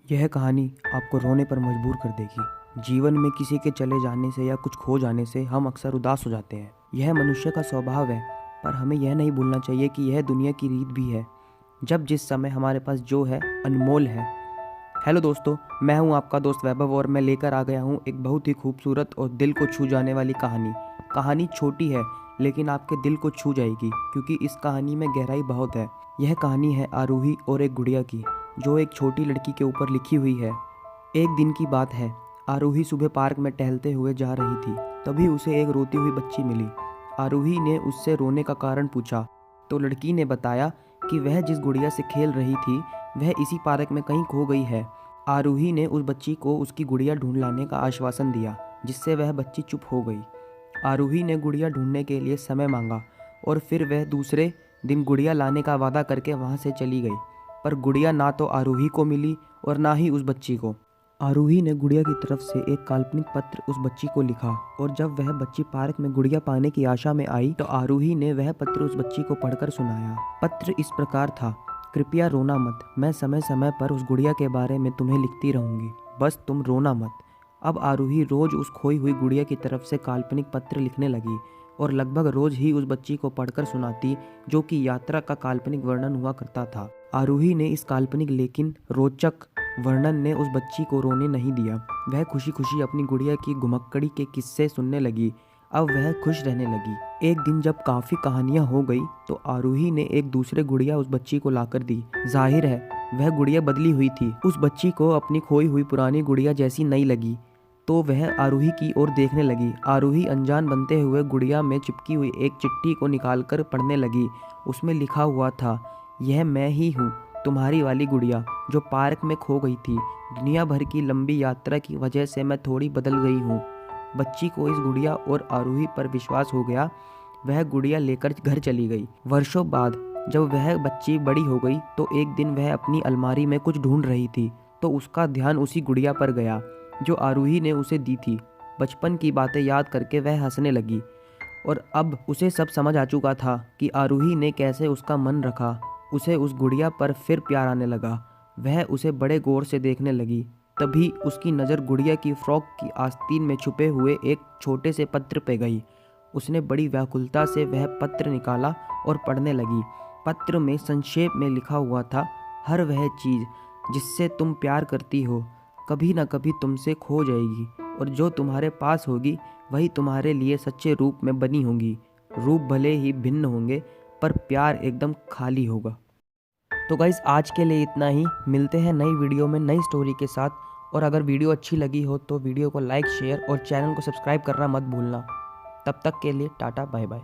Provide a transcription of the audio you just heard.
यह कहानी आपको रोने पर मजबूर कर देगी। जीवन में किसी के चले जाने से या कुछ खो जाने से हम अक्सर उदास हो जाते हैं। यह मनुष्य का स्वभाव है, पर हमें यह नहीं भूलना चाहिए कि यह दुनिया की रीत भी है। जब जिस समय हमारे पास जो है अनमोल है। हेलो दोस्तों, मैं हूं आपका दोस्त वैभव और मैं लेकर आ गया हूं एक बहुत ही खूबसूरत और दिल को छू जाने वाली कहानी। कहानी छोटी है लेकिन आपके दिल को छू जाएगी, क्योंकि इस कहानी में गहराई बहुत है। यह कहानी है आरूही और एक गुड़िया की, जो एक छोटी लड़की के ऊपर लिखी हुई है। एक दिन की बात है, आरूही सुबह पार्क में टहलते हुए जा रही थी। तभी उसे एक रोती हुई बच्ची मिली। आरूही ने उससे रोने का कारण पूछा तो लड़की ने बताया कि वह जिस गुड़िया से खेल रही थी वह इसी पार्क में कहीं खो गई है। आरूही ने उस बच्ची को उसकी गुड़िया ढूंढ लाने का आश्वासन दिया, जिससे वह बच्ची चुप हो गई। आरूही ने गुड़िया ढूंढने के लिए समय मांगा और फिर वह दूसरे दिन गुड़िया लाने का वादा करके वहां से चली गई। पर गुड़िया ना तो आरूही को मिली और ना ही उस बच्ची को। आरूही ने गुड़िया की तरफ से एक काल्पनिक पत्र उस बच्ची को लिखा, और जब वह बच्ची पार्क में गुड़िया पाने की आशा में आई तो आरूही ने वह पत्र उस बच्ची को पढ़कर सुनाया। पत्र इस प्रकार था: कृपया रोना मत, मैं समय समय पर उस गुड़िया के बारे में तुम्हें लिखती रहूंगी, बस तुम रोना मत। अब आरूही रोज उस खोई हुई गुड़िया की तरफ से काल्पनिक पत्र लिखने लगी और लगभग रोज ही उस बच्ची को पढ़कर सुनाती, जो कि यात्रा का काल्पनिक वर्णन हुआ करता था। आरूही ने इस काल्पनिक लेकिन रोचक वर्णन ने उस बच्ची को रोने नहीं दिया। वह खुशी खुशी अपनी गुड़िया की घुमक्कड़ी के किस्से सुनने लगी। अब वह खुश रहने लगी। एक दिन जब काफी कहानियां हो गई तो आरूही ने एक दूसरे गुड़िया उस बच्ची को लाकर दी। जाहिर है वह गुड़िया बदली हुई थी। उस बच्ची को अपनी खोई हुई पुरानी गुड़िया जैसी नहीं लगी, तो वह आरूही की ओर देखने लगी। आरूही अनजान बनते हुए गुड़िया में चिपकी हुई एक चिट्ठी को निकालकर पढ़ने लगी। उसमें लिखा हुआ था: यह मैं ही हूँ, तुम्हारी वाली गुड़िया जो पार्क में खो गई थी। दुनिया भर की लंबी यात्रा की वजह से मैं थोड़ी बदल गई हूँ। बच्ची को इस गुड़िया और आरूही पर विश्वास हो गया। वह गुड़िया लेकर घर चली गई। वर्षों बाद जब वह बच्ची बड़ी हो गई तो एक दिन वह अपनी अलमारी में कुछ ढूंढ रही थी, तो उसका ध्यान उसी गुड़िया पर गया जो आरूही ने उसे दी थी। बचपन की बातें याद करके वह हंसने लगी, और अब उसे सब समझ आ चुका था कि आरूही ने कैसे उसका मन रखा। उसे उस गुड़िया पर फिर प्यार आने लगा। वह उसे बड़े गौर से देखने लगी। तभी उसकी नज़र गुड़िया की फ्रॉक की आस्तीन में छुपे हुए एक छोटे से पत्र पे गई। उसने बड़ी व्याकुलता से वह पत्र निकाला और पढ़ने लगी। पत्र में संक्षेप में लिखा हुआ था: हर वह चीज़ जिससे तुम प्यार करती हो कभी न कभी तुमसे खो जाएगी, और जो तुम्हारे पास होगी वही तुम्हारे लिए सच्चे रूप में बनी होंगी। रूप भले ही भिन्न होंगे, पर प्यार एकदम खाली होगा। तो गाइस, आज के लिए इतना ही। मिलते हैं नई वीडियो में नई स्टोरी के साथ। और अगर वीडियो अच्छी लगी हो तो वीडियो को लाइक, शेयर और चैनल को सब्सक्राइब करना मत भूलना। तब तक के लिए टाटा बाय बाय।